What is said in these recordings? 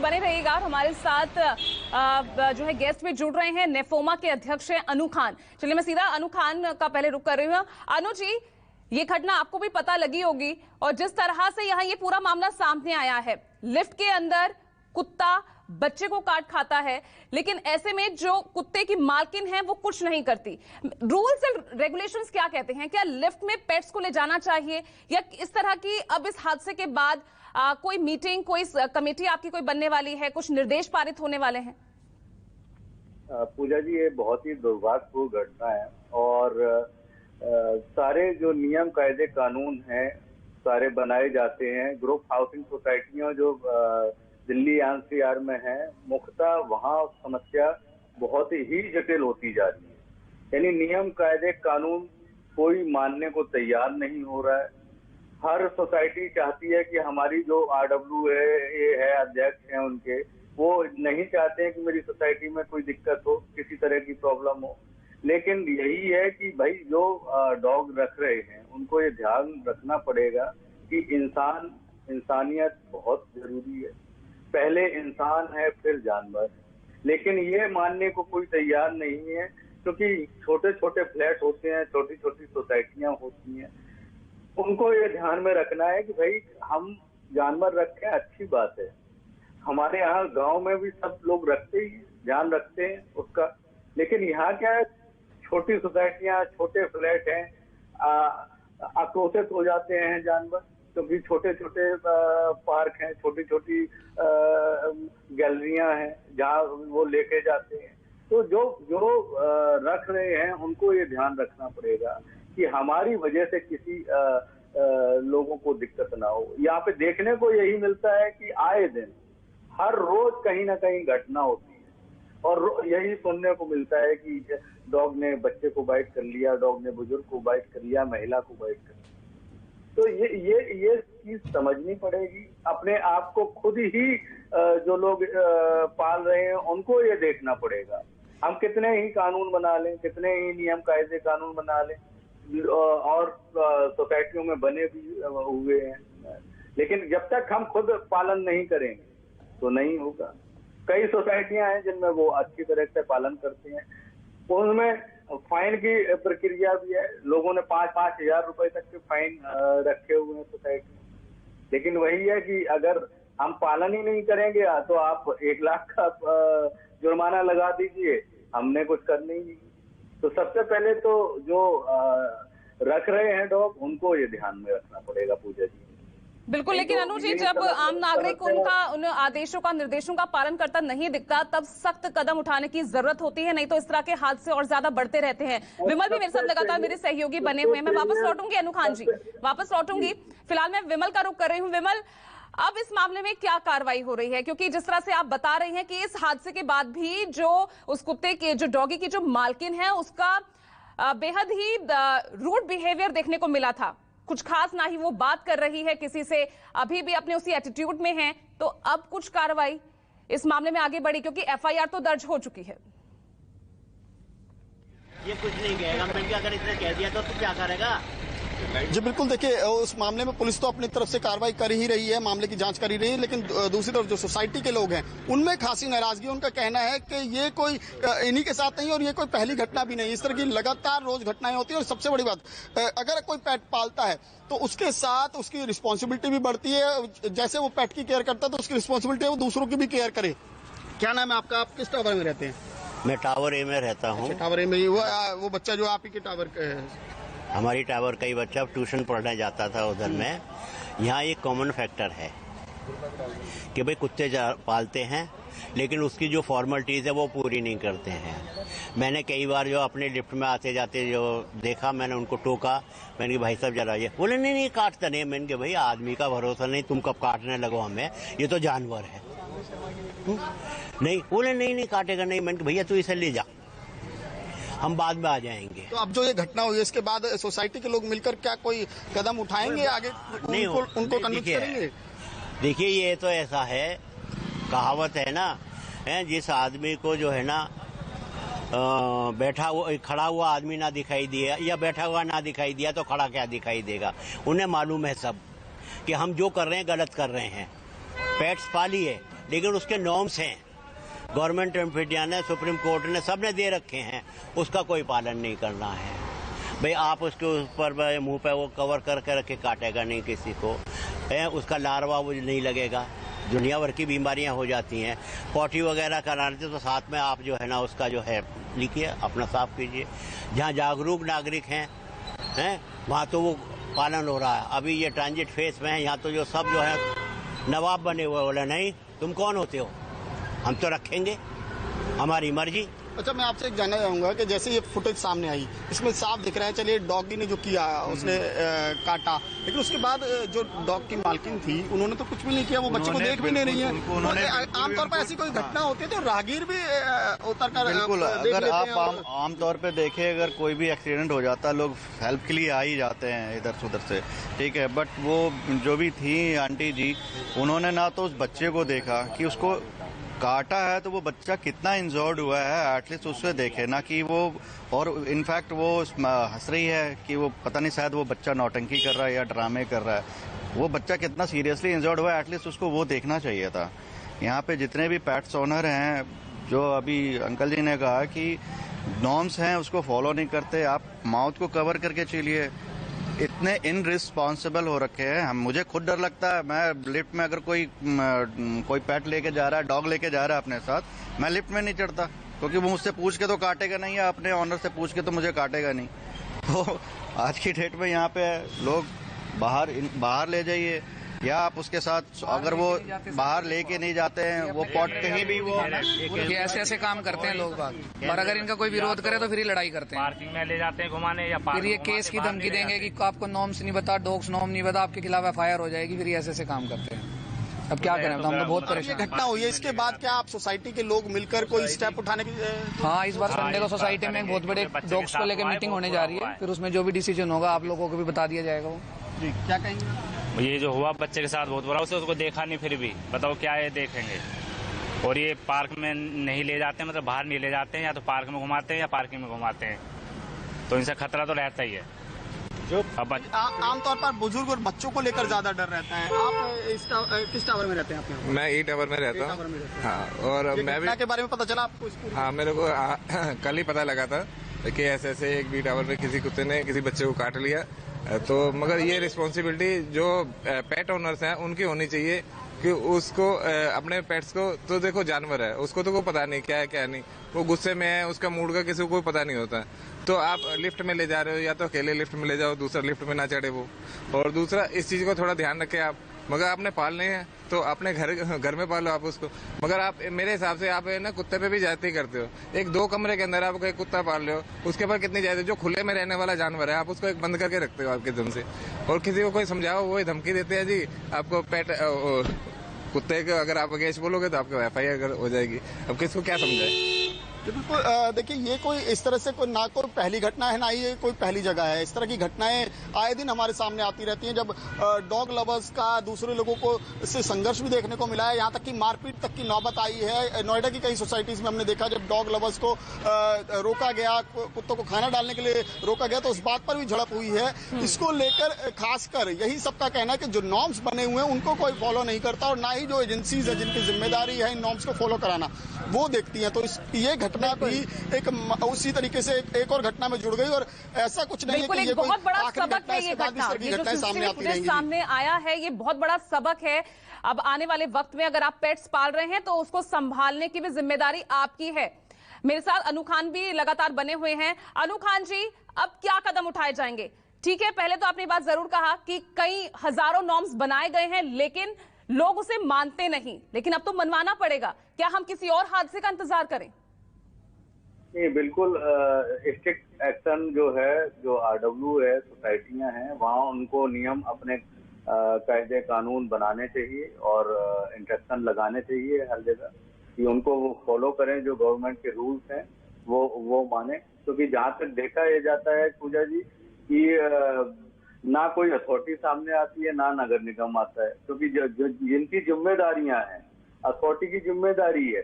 बने रहिएगा। हमारे साथ जो है गेस्ट भी जुड़ रहे हैं, नेफोमा के अध्यक्ष हैं अनु खान। चलिए मैं सीधा अनु खान का पहले रुख कर रही हूँ। अनु जी, ये घटना आपको भी पता लगी होगी और जिस तरह से यहाँ ये पूरा मामला सामने आया है, लिफ्ट के अंदर कुत्ता बच्चे को काट खाता है, लेकिन ऐसे में जो कुत्ते की मालकिन है वो कुछ नहीं करती। रूल्स एंड रेगुलेशंस क्या कहते हैं? क्या लिफ्ट में पेट्स को ले जाना चाहिए, या इस तरह की अब इस हादसे के बाद कोई मीटिंग, कोई कमेटी आपकी कोई बनने वाली है, कुछ निर्देश पारित होने वाले हैं? पूजा जी, ये बहुत ही दुर्भाग्यपूर्ण घटना है और सारे जो नियम कायदे कानून हैं सारे बनाए जाते हैं। ग्रुप हाउसिंग सोसाइटियां जो दिल्ली एनसीआर में है, मुख्यतः वहाँ समस्या बहुत ही जटिल होती जा रही है। यानी नियम कायदे कानून कोई मानने को तैयार नहीं हो रहा है। हर सोसाइटी चाहती है कि हमारी जो RWA है, अध्यक्ष हैं उनके, वो नहीं चाहते हैं कि मेरी सोसाइटी में कोई दिक्कत हो, किसी तरह की प्रॉब्लम हो। लेकिन यही है कि भाई जो डॉग रख रहे हैं उनको ये ध्यान रखना पड़ेगा कि इंसानियत बहुत जरूरी है। पहले इंसान है फिर जानवर, लेकिन ये मानने को कोई तैयार नहीं है, क्योंकि छोटे छोटे फ्लैट होते हैं, छोटी छोटी सोसाइटियां होती हैं। उनको ये ध्यान में रखना है कि भाई हम जानवर रखें, अच्छी बात है। हमारे यहाँ गांव में भी सब लोग रखते ही, ध्यान रखते हैं उसका। लेकिन यहाँ क्या है, छोटी सोसाइटियां, छोटे फ्लैट हैं, आक्रोशित हो जाते हैं जानवर, क्योंकि छोटे छोटे पार्क हैं, छोटी छोटी गैलरियां हैं जहाँ वो लेके जाते हैं। तो जो रख रहे हैं उनको ये ध्यान रखना पड़ेगा कि हमारी वजह से किसी लोगों को दिक्कत ना हो। यहाँ पे देखने को यही मिलता है कि आए दिन हर रोज कहीं ना कहीं घटना होती है और यही सुनने को मिलता है कि डॉग ने बच्चे को बाइट कर लिया, डॉग ने बुजुर्ग को बाइट कर लिया, महिला को बाइट कर लिया। तो ये चीज समझनी पड़ेगी। अपने आप को खुद ही जो लोग पाल रहे हैं उनको ये देखना पड़ेगा। हम कितने ही कानून बना लें, कितने ही नियम कायदे कानून बना लें, और सोसाइटियों में बने भी हुए हैं, लेकिन जब तक हम खुद पालन नहीं करेंगे तो नहीं होगा। कई सोसाइटियां हैं जिनमें वो अच्छी तरह से पालन करते हैं, उनमें फाइन की प्रक्रिया भी है। लोगों ने 5-5 हजार रुपए तक के फाइन रखे हुए हैं सोसाइटी में। लेकिन वही है कि अगर हम पालन ही नहीं करेंगे तो आप 1 लाख का जुर्माना लगा दीजिए, हमने कुछ करना ही नहीं। तो सबसे पहले तो जो रख रहे हैं डॉग, उनको ये ध्यान में रखना पड़ेगा पूजा जी। बिल्कुल, लेकिन अनु जी, जब आम नागरिक उन आदेशों का, निर्देशों का पालन करता नहीं दिखता, तब सख्त कदम उठाने की जरूरत होती है, नहीं तो इस तरह के हादसे और ज्यादा बढ़ते रहते हैं। विमल भी मेरे साथ लगातार मेरे सहयोगी बने हुए हैं। मैं वापस लौटूंगी अनु खान जी, वापस लौटूंगी। फिलहाल मैं विमल का रुख कर रही हूँ। विमल, अब इस मामले में क्या कार्रवाई हो रही है? क्योंकि जिस तरह से आप बता रही हैं कि इस हादसे के बाद भी जो उस कुत्ते के, जो डॉगी की जो मालकिन है, उसका बेहद ही रूड बिहेवियर देखने को मिला था। कुछ खास ना ही वो बात कर रही है किसी से, अभी भी अपने उसी एटीट्यूड में है। तो अब कुछ कार्रवाई इस मामले में आगे बढ़ी, क्योंकि FIR तो दर्ज हो चुकी है। ये कुछ नहीं कहेगा, मैं अगर इसने कह दिया तो तू क्या करेगा? जी बिल्कुल, देखिए उस मामले में पुलिस तो अपनी तरफ से कार्रवाई कर ही रही है, मामले की जांच कर ही रही है, लेकिन दूसरी तरफ जो सोसाइटी के लोग हैं उनमें खासी नाराजगी। उनका कहना है कि ये कोई इन्हीं के साथ नहीं और ये कोई पहली घटना भी नहीं, इस तरह की लगातार रोज घटनाएं होती है। और सबसे बड़ी बात, अगर कोई पेट पालता है तो उसके साथ उसकी रिस्पॉन्सिबिलिटी भी बढ़ती है। जैसे वो पेट की केयर करता है तो उसकी रिस्पॉन्सिबिलिटी है वो दूसरों की भी केयर करे। क्या नाम है आपका? आप किस टावर में रहते हैं? मैं टावर A में रहता हूँ। टावर A में वो बच्चा जो आप ही के टावर का है? हमारी टावर का ही बच्चा ट्यूशन पढ़ने जाता था उधर में। यहाँ एक कॉमन फैक्टर है कि भाई कुत्ते पालते हैं, लेकिन उसकी जो फॉर्मेलिटीज है वो पूरी नहीं करते हैं। मैंने कई बार जो अपने लिफ्ट में आते जाते जो देखा, मैंने उनको टोका, मैंने कहा भाई साहब जरा ये, बोले नहीं काटता नहीं। मैंने कहा भाई आदमी का भरोसा नहीं, तुम कब काटने लगो हमें, ये तो जानवर है। नहीं, बोले नहीं काटेगा नहीं। मैंने कहा भैया तू इसे ले जा, हम बाद में आ जाएंगे। तो अब जो ये घटना हुई इसके बाद सोसाइटी के लोग मिलकर क्या कोई कदम उठाएंगे आगे? नहीं, उनको कन्विंस करेंगे? देखिए ये तो ऐसा है, कहावत है ना, जिस आदमी को जो है ना खड़ा हुआ आदमी ना दिखाई दिया या बैठा हुआ ना दिखाई दिया तो खड़ा क्या दिखाई देगा। उन्हें मालूम है सब कि हम जो कर रहे हैं गलत कर रहे हैं। पेट्स पालिए, लेकिन उसके नॉर्म्स हैं, गवर्नमेंट ऑफ इंडिया ने, सुप्रीम कोर्ट ने, सबने दे रखे हैं, उसका कोई पालन नहीं करना है। भाई आप उसके ऊपर मुंह पे वो कवर करके रखे, काटेगा नहीं किसी को, उसका लार्वा वो नहीं लगेगा, दुनिया भर की बीमारियां हो जाती हैं। पॉटी वगैरह कराने से तो साथ में आप जो है ना उसका जो है लिखिए, अपना साफ कीजिए। जहाँ जागरूक नागरिक हैं वहाँ तो वो पालन हो रहा है। अभी ये ट्रांजिट फेस में है, यहाँ तो जो सब जो है नवाब बने हुए, बोले नहीं तुम कौन होते हो, हम तो रखेंगे, हमारी मर्जी। अच्छा, मैं आपसे एक जानना चाहूंगा कि जैसे ये फुटेज सामने आई, इसमें साफ दिख रहा है, चलिए डॉगी ने जो किया उसने काटा, लेकिन उसके बाद जो डॉग की मालकिन थी उन्होंने तो कुछ भी नहीं किया, वो बच्चे को देख भी नहीं रही है। आमतौर पर ऐसी कोई घटना होती है तो राहगीर भी उतर कर बिल्कुल, अगर आप आमतौर पर देखें, अगर कोई भी एक्सीडेंट हो जाता है लोग हेल्प के लिए आ ही जाते हैं इधर से उधर से, ठीक है, बट वो जो भी थी आंटी जी, उन्होंने ना तो उस बच्चे को देखा कि उसको काटा है तो वो बच्चा कितना इंजर्ड हुआ है, एटलीस्ट उससे देखे ना कि वो, और इनफैक्ट वो हंस रही है कि वो पता नहीं शायद वो बच्चा नौटंकी कर रहा है या ड्रामे कर रहा है, वो बच्चा कितना सीरियसली इंजर्ड हुआ है, एटलीस्ट उसको वो देखना चाहिए था। यहाँ पे जितने भी पेट्स ओनर हैं, जो अभी अंकल जी ने कहा कि नॉर्म्स हैं उसको फॉलो नहीं करते, आप माउथ को कवर करके चलिए, इतने इनरिस्पॉन्सिबल हो रखे हैं। मुझे खुद डर लगता है, मैं लिफ्ट में अगर कोई पेट लेके जा रहा है, डॉग लेके जा रहा है अपने साथ, मैं लिफ्ट में नहीं चढ़ता, क्योंकि वो मुझसे पूछ के तो काटेगा नहीं, या अपने ऑनर से पूछ के तो मुझे काटेगा नहीं। तो आज की डेट में यहाँ पे लोग बाहर ले जाइए, या आप उसके साथ अगर वो बाहर लेके नहीं जाते हैं, वो पॉट कहीं भी वो ये ऐसे काम करते हैं लोग बाग, और अगर इनका कोई विरोध करे तो फिर ही लड़ाई करते हैं, पार्किंग में ले जाते हैं घुमाने, या फिर ये केस की धमकी देंगे कि आपको नॉर्म्स नहीं बता, डॉग्स नॉर्म नहीं बता, आपके खिलाफ FIR हो जाएगी, फिर ऐसे काम करते हैं। अब क्या करें, तो हम तो बहुत परेशान। ये घटना हुई है, इसके बाद क्या आप सोसाइटी के लोग मिलकर कोई स्टेप उठाने की? हाँ, इस बार संडे को सोसाइटी में बहुत बड़े डॉग्स को लेकर मीटिंग होने जा रही है, फिर उसमें जो भी डिसीजन होगा आप लोगों को भी बता दिया जाएगा। वो जी, क्या कहेंगे? ये जो हुआ बच्चे के साथ बहुत बुरा, उसको देखा नहीं, फिर भी बताओ क्या ये देखेंगे। और ये पार्क में नहीं ले जाते, मतलब बाहर नहीं ले जाते हैं, या तो पार्क में घुमाते हैं या पार्किंग में घुमाते हैं, तो इनसे खतरा तो रहता ही है। जो आमतौर पर बुजुर्ग और बच्चों को लेकर ज्यादा डर रहता है। आप किस टावर में रहते हैं? आप? मैं ई टावर में रहता हूँ। हाँ, और मैं भी के बारे में पता चला आपको? हाँ, मेरे को कल ही पता लगा था कि ऐसे एक बी टावर में किसी कुत्ते ने किसी बच्चे को काट लिया। तो मगर ये रिस्पॉन्सिबिलिटी जो पेट ओनर्स हैं उनकी होनी चाहिए कि उसको अपने पेट्स को, तो देखो जानवर है, उसको तो कोई पता नहीं क्या है क्या नहीं, वो गुस्से में है, उसका मूड का किसी को कोई पता नहीं होता। तो आप लिफ्ट में ले जा रहे हो, या तो अकेले लिफ्ट में ले जाओ, दूसरा लिफ्ट में ना चढ़े वो। और दूसरा, इस चीज को थोड़ा ध्यान रखें आप, मगर आपने पालने हैं तो अपने घर में पालो आप उसको। मगर आप, मेरे हिसाब से आप ना कुत्ते पे भी ज्यादती करते हो। एक 2 कमरे के अंदर आप एक कुत्ता पाल रहे हो, उसके ऊपर कितनी ज्यादा, जो खुले में रहने वाला जानवर है आप उसको एक बंद करके रखते हो आपके दम से, और किसी को कोई समझाओ वो धमकी देते हैं जी आपको पेट कुत्ते के अगर आप अगेंस्ट बोलोगे तो आपको FIR हो जाएगी। अब किसको क्या समझाए? बिल्कुल, देखिए ये कोई इस तरह से ना कोई पहली घटना है, ना ये कोई पहली जगह है। इस तरह की घटनाएं आए दिन हमारे सामने आती रहती हैं, जब डॉग लवर्स का दूसरे लोगों को इससे संघर्ष भी देखने को मिला है, यहाँ तक कि मारपीट तक की नौबत आई है। नोएडा की कई सोसाइटीज में हमने देखा, जब डॉग लवर्स को रोका गया, कुत्तों को खाना डालने के लिए रोका गया, तो उस बात पर भी झड़प हुई है। इसको लेकर खासकर यही सबका कहना है कि जो नॉर्म्स बने हुए हैं उनको कोई फॉलो नहीं करता, और ना ही जो एजेंसीज है जिनकी जिम्मेदारी है इन नॉर्म्स को फॉलो कराना, वो देखती है। तो ये घटना भी एक उसी तरीके से एक और घटना में जुड़ गई, और ऐसा कुछ नहीं है कि ये बहुत बड़ा सबक है ये घटना, ये जो सीसीटीवी सामने आया है ये बहुत बड़ा सबक है। अब आने वाले वक्त में अगर आप पेट्स पाल रहे हैं तो उसको संभालने की भी जिम्मेदारी आपकी है। मेरे साथ अनु खान भी लगातार बने हुए हैं। अनु खान जी, अब क्या कदम उठाए जाएंगे? ठीक है, पहले तो आपने बात जरूर कहा कि कई हजारों नॉर्म्स बनाए गए हैं लेकिन लोग उसे मानते नहीं, लेकिन अब तो मनवाना पड़ेगा। क्या हम किसी और हादसे का इंतजार करें? नहीं, बिल्कुल स्ट्रिक्ट एक्शन जो है, जो RW है, सोसाइटियां हैं, वहाँ उनको नियम अपने कायदे कानून बनाने चाहिए और इंस्ट्रक्शन लगाने चाहिए हर जगह कि उनको वो फॉलो करें, जो गवर्नमेंट के रूल्स हैं वो माने। क्योंकि जहाँ तक देखा ये जाता है पूजा जी कि ना कोई अथॉरिटी सामने आती है, ना नगर निगम आता है, क्योंकि जिनकी जिम्मेदारियां हैं, अथॉरिटी की जिम्मेदारी है,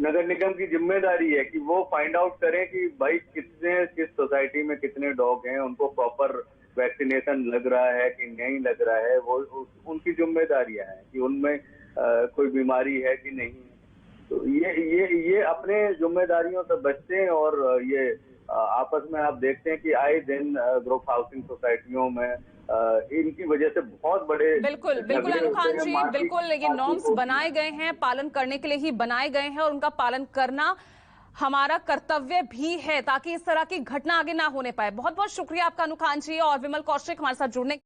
नगर निगम की जिम्मेदारी है कि वो फाइंड आउट करें कि भाई किस सोसाइटी में कितने डॉग हैं, उनको प्रॉपर वैक्सीनेशन लग रहा है कि नहीं लग रहा है, वो उनकी जिम्मेदारियां हैं कि उनमें कोई बीमारी है कि नहीं। तो ये अपने जिम्मेदारियों से बचते हैं और ये आपस में आप देखते हैं कि आए दिन ग्रुप हाउसिंग सोसाइटियों में इनकी वजह से बहुत बड़े बिल्कुल बिल्कुल अनु खान जी, बिल्कुल ये नॉर्म्स बनाए गए हैं, पालन करने के लिए ही बनाए गए हैं और उनका पालन करना हमारा कर्तव्य भी है ताकि इस तरह की घटना आगे ना होने पाए। बहुत बहुत शुक्रिया आपका अनु खान जी और विमल कौशिक हमारे साथ जुड़ने